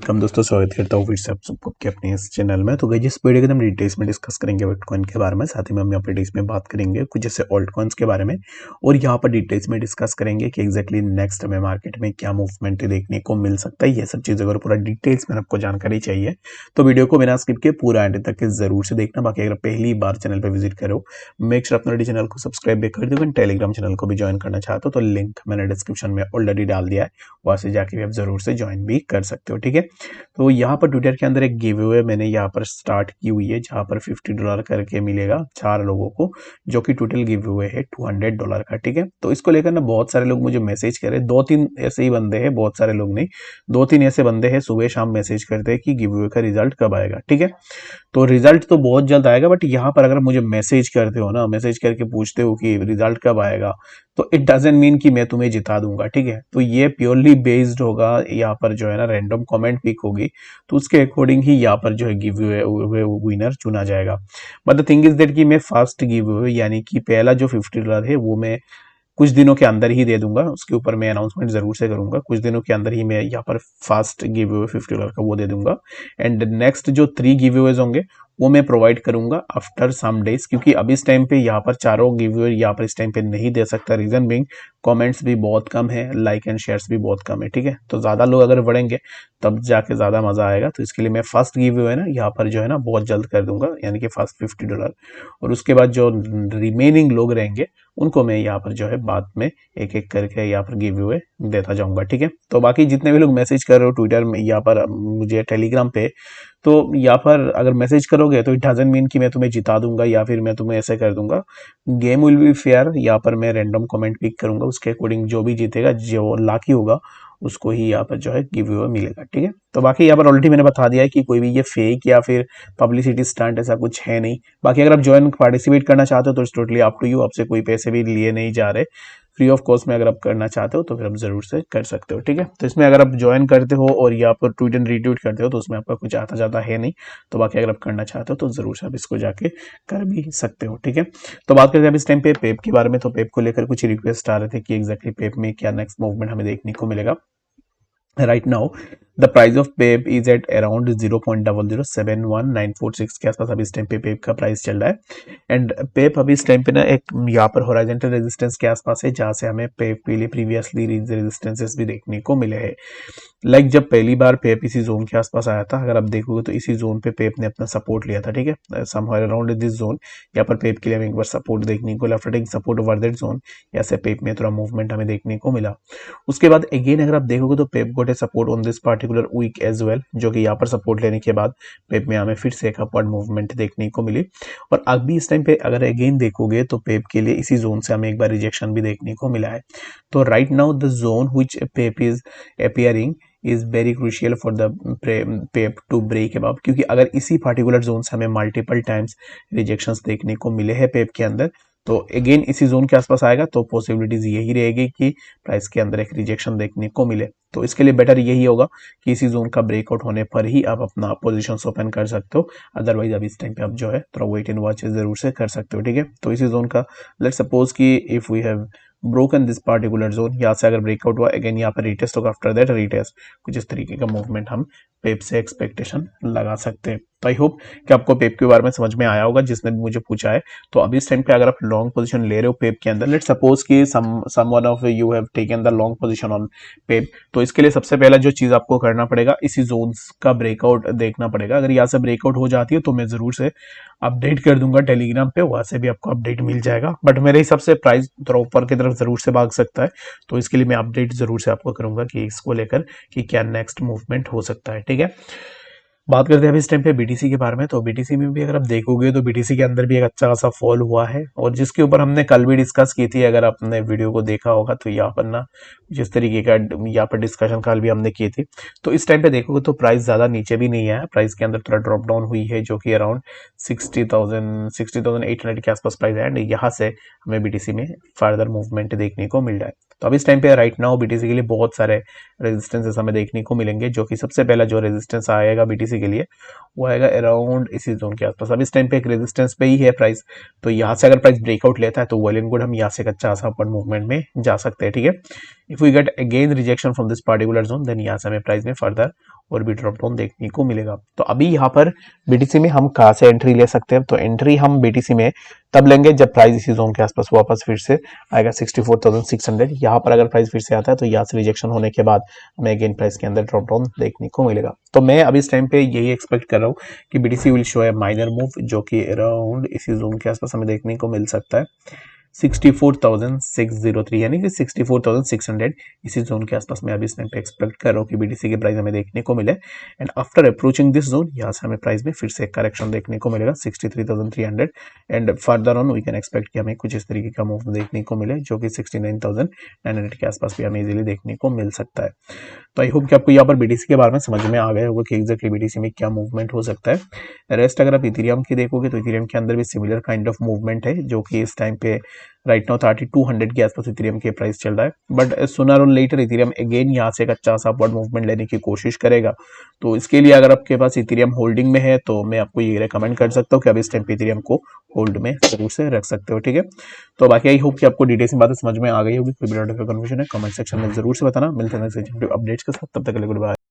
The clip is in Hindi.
वेलकम दोस्तों, स्वागत करता हूँ फिर से आप सबको आपके अपने इस चैनल में। तो गाइस, इस वीडियो के अंदर हम डिटेल्स में डिस्कस करेंगे बिटकॉइन के बारे में। साथ ही में हम यहाँ पर डिटेल्स में बात करेंगे कुछ जैसे ऑल्ट कॉइन्स के बारे में, और यहाँ पर डिटेल्स में डिस्कस करेंगे कि एग्जैक्टली नेक्स्ट हमें मार्केट में क्या मूवमेंट देखने को मिल सकता है। ये सब चीज़ अगर पूरा डिटेल्स में आपको जानकारी चाहिए तो वीडियो को बिना स्किप के पूरा एंड तक जरूर से देखना। बाकी अगर पहली बार चैनल पर विजिट करो, मेक श्योर अपने चैनल को सब्सक्राइब भी कर दो। टेलीग्राम चैनल को भी ज्वाइन करना चाहते हो तो लिंक मैंने डिस्क्रिप्शन में ऑलरेडी डाल दिया है, वहां से जाके भी आप जरूर से ज्वाइन भी कर सकते हो। ठीक है, तो यहाँ पर ट्विटर के अंदर एक गिव अवे मैंने यहाँ पर स्टार्ट की हुई है, जहाँ पर $50 करके मिलेगा 4 लोगों को, जो कि टोटल गिव अवे है $200 का। ठीक है, तो इसको लेकर ना बहुत सारे लोग मुझे मैसेज कर रहे हैं। 2-3 ऐसे ही बंदे हैं, बहुत सारे लोग नहीं, 2-3 ऐसे बंदे हैं सुबह शाम मैसेज करते हैं कि गिव अवे का रिजल्ट कब आएगा। ठीक है, तो रिजल्ट तो बहुत जल्द आएगा, बट यहाँ पर अगर मुझे मैसेज करते हो ना, मैसेज करके पूछते हो कि रिजल्ट कब आएगा, तो इट डजंट मीन कि मैं तुम्हें जिता दूंगा। ठीक है, तो ये प्योरली बेस्ड होगा, यहाँ पर जो है ना रैंडम कमेंट पिक होगी, तो उसके अकॉर्डिंग ही यहाँ पर जो है गिव अवे विनर चुना जाएगा। But the thing is that कि मैं फर्स्ट गिव अवे यानी कि पहला जो $50 है वो मैं कुछ दिनों के अंदर ही दे दूंगा। उसके ऊपर मैं अनाउंसमेंट जरूर से करूंगा, कुछ दिनों के अंदर ही मैं यहाँ पर फास्ट गिव अवे $50 का वो दे दूंगा। एंड नेक्स्ट जो 3 गिव अवेज होंगे वो मैं प्रोवाइड करूंगा आफ्टर सम डेज, क्योंकि अभी इस टाइम पे यहाँ पर चारों गिव अवे यहाँ पर इस टाइम पे नहीं दे सकता। रीजन बिंग कमेंट्स भी बहुत कम है, लाइक एंड शेयर्स भी बहुत कम है। ठीक है, तो ज्यादा लोग अगर बढ़ेंगे तब जाके ज्यादा मजा आएगा। तो इसके लिए मैं फर्स्ट गिव अवे ना यहाँ पर जो है ना बहुत जल्द कर दूंगा, यानी कि फर्स्ट $50, और उसके बाद जो रिमेनिंग लोग रहेंगे उनको मैं यहाँ पर जो है बाद में एक एक करके यहाँ पर गिव अवे देता जाऊंगा। ठीक है, तो बाकी जितने भी लोग मैसेज कर रहे हो ट्विटर में, यहाँ पर मुझे टेलीग्राम पे, तो यहाँ पर अगर मैसेज करोगे तो इट डजंट मीन कि मैं तुम्हें जिता दूंगा या फिर मैं तुम्हें ऐसे कर दूंगा। Game will be fair. यहाँ पर मैं रैंडम कमेंट पिक करूंगा, उसके अकॉर्डिंग जो भी जीतेगा, जो लाकी होगा, उसको ही यहाँ पर जो है गिव अवे मिलेगा। ठीक है, तो बाकी यहाँ पर ऑलरेडी मैंने बता दिया है कि कोई भी ये फेक या फिर पब्लिसिटी स्टंट ऐसा कुछ है नहीं। बाकी अगर आप ज्वाइन पार्टिसिपेट करना चाहते हो तो it's totally up to you, आपसे कोई पैसे भी लिए नहीं जा रहे, फ्री ऑफ कॉस्ट में अगर आप करना चाहते हो तो फिर आप जरूर से कर सकते हो। ठीक है, तो इसमें अगर आप ज्वाइन करते हो और यहाँ पर ट्वीट एंड रीट्वीट करते हो तो उसमें आपका कुछ आता जाता है नहीं। तो बाकी अगर आप करना चाहते हो तो जरूर से आप इसको जाके कर भी सकते हो। ठीक है, तो बात करते हैं अब इस टाइम पे पेप के बारे में। तो पेप को लेकर कुछ रिक्वेस्ट आ रहे थे कि एग्जैक्टली पेप में क्या नेक्स्ट मूवमेंट हमें देखने को मिलेगा। Right now the price of Pep is at around 0.0071946 के आसपास अभी इस टाइम पे पेप का प्राइस चल रहा है। एंड पेप अभी इस टाइम पे ना एक यहाँ पर हॉरिजॉन्टल रेजिस्टेंस के आसपास है, जहां से हमें पेप के लिए प्रीवियसली रेजिस्टेंसेस भी देखने को मिले हैं। लाइक जब पहली बार पेप इसी जोन के आसपास आया था, अगर आप देखोगे तो इसी जोन पे पेप ने अपना सपोर्ट लिया था। ठीक है, समवेयर अराउंड दिस जोन यहाँ पर पेप के लिए हमें एक बार सपोर्ट देखने को, after taking support over that zone यहाँ से पेप में थोड़ा मूवमेंट हमें देखने को मिला। उसके बाद अगेन अगर आप देखोगे तो Pep got a support on this particular week as well, जो कि यहाँ पर सपोर्ट लेने के बाद पेप में हमें फिर से एक अपवर्ड मूवमेंट देखने को मिली। और अभी इस टाइम पे अगर अगेन देखोगे तो पेप के लिए इसी जोन से हमें एक बार रिजेक्शन भी देखने को मिला है। तो right now the zone which pep is appearing is very crucial for the pep to break above, क्योंकि अगर इसी पार्टिकुलर जोन से हमें मल्टीपल टाइम्स रिजेक्शंस देखने को मिले हैं पेप के अंदर, तो अगेन इसी जोन के आसपास आएगा तो पॉसिबिलिटीज यही रहेगी कि प्राइस के अंदर एक रिजेक्शन देखने को मिले। तो इसके लिए बेटर यही होगा कि इसी जोन का ब्रेकआउट होने पर ही आप अपना पोजीशन ओपन कर सकते हो। अदरवाइज अभी इस टाइम पे आप जो है थोड़ा वेट एंड वॉच जरूर से कर सकते हो। ठीक है, तो इसी जोन का लेट सपोज कि if we have broken this particular zone, यहाँ से अगर ब्रेकआउट हुआ अगेन यहाँ पर रीटेस्ट होगा, आफ्टर दैट रीटेस्ट, कुछ इस तरीके का मूवमेंट हम पेप से एक्सपेक्टेशन लगा सकते हैं। तो आई होप कि आपको पेप के बारे में समझ में आया होगा, जिसने भी मुझे पूछा है। तो अभी इस टाइम पे अगर आप लॉन्ग पोजीशन ले रहे हो पेप के अंदर, लेट सपोज कि someone of you have taken the long position on Pep, तो इसके लिए सबसे पहला जो चीज आपको करना पड़ेगा, इसी जोन्स का ब्रेकआउट देखना पड़ेगा। अगर यहाँ से ब्रेकआउट हो जाती है तो मैं जरूर से अपडेट कर दूंगा टेलीग्राम पे, वहां से भी आपको अपडेट मिल जाएगा। बट मेरे हिसाब से प्राइस थोड़ा ऊपर की तरफ जरूर से भाग सकता है, तो इसके लिए मैं अपडेट जरूर से आपको करूंगा कि इसको लेकर कि क्या नेक्स्ट मूवमेंट हो सकता है। ठीक है, बात करते हैं अभी इस टाइम पे बीटीसी के बारे में। तो बीटीसी में भी अगर आप देखोगे तो बीटीसी के अंदर भी एक अच्छा खासा फॉल हुआ है, और जिसके ऊपर हमने कल भी डिस्कस की थी। अगर आपने वीडियो को देखा होगा तो यहाँ पर ना जिस तरीके का यहाँ पर डिस्कशन कल भी हमने की थी, तो इस टाइम पे देखोगे तो प्राइस ज्यादा नीचे भी नहीं है, प्राइस के अंदर थोड़ा ड्रॉप डाउन हुई है, जो कि अराउंड 60,800 के आसपास प्राइस है। एंड यहाँ से हमें बीटीसी में फर्दर मूवमेंट देखने को मिल रहा है। तो अभी इस टाइम पे राइट नाउ बीटीसी के लिए बहुत सारे रेजिस्टेंसेस हमें देखने को मिलेंगे, जो कि सबसे पहला जो रेजिस्टेंस आएगा बीटीसी के लिए वो आएगा अराउंड इसी जोन के आसपास। अब इस टाइम पे एक रेजिस्टेंस पे ही है प्राइस, तो यहाँ से अगर प्राइस ब्रेकआउट लेता है तो वेल एंड गुड, हम यहाँ से एक अच्छा सा अपवर्ड मूवमेंट में जा सकते हैं, ठीक है। If we get again rejection from this particular zone, then यहाँ से हमें प्राइस में फर्दर और भी ड्रॉप डाउन देखने को मिलेगा। तो अभी यहाँ पर बीटीसी में हम कहाँ से एंट्री ले सकते हैं, तो एंट्री हम बीटीसी में तब लेंगे जब प्राइस इसी जोन के आसपास वापस फिर से आएगा 64,600। यहाँ पर अगर प्राइस फिर से आता है तो यहाँ से रिजेक्शन होने के बाद हमें अगेन प्राइस के अंदर ड्रॉप डाउन देखने को मिलेगा। तो मैं अभी इस टाइम पे यही एक्सपेक्ट कर रहा हूँ कि BTC will show A minor move, जो कि अराउंड इसी जोन के आसपास हमें देखने को मिल सकता है 64,603, यानी कि 64,600 इसी जोन के आसपास मैं अभी इस टाइम पे एक्सपेक्ट कर रहा हूँ कि बीटीसी के प्राइस हमें देखने को मिले। And after approaching this zone, यहाँ से हमें प्राइस में फिर से करेक्शन देखने को मिलेगा 63,300 and further on we can expect कि हमें कुछ इस तरीके का मूव देखने को मिले, जो कि 69,900 के आसपास भी हमें इजीली देखने को मिल सकता है। तो आई होप कि आपको यहाँ पर बीटीसी के बारे में समझ में आ गया होगा कि एग्जैक्टली बीटीसी में क्या मूवमेंट हो सकता है। रेस्ट अगर आप इथेरियम की देखोगे तो इथेरियम के अंदर भी सिमिलर काइंड ऑफ मूवमेंट है, जो कि इस टाइम पे राइट नाउ 3200 के आसपास इथेरियम के प्राइस चल रहा है। बट सूनर और लेटर इथेरियम अगेन यहाँ से एक अच्छा सा अपवर्ड मूवमेंट लेने की कोशिश करेगा। तो इसके लिए अगर आपके पास इथेरियम होल्डिंग में है तो मैं आपको ये रेकमेंड कर सकता हूँ कि आप इस टाइम पे इथेरियम को होल्ड में जरूर से रख सकते हो, ठीक है। तो बाकी आई होप कि आपको डिटेल्स में बातें समझ में आ गई होगी। कोई भी कन्फ्यूजन है कमेंट सेक्शन में जरूर से बताना। मिलते हैं नेक्स्ट अपडेट्स के साथ, तब तक के लिए गुड बाय।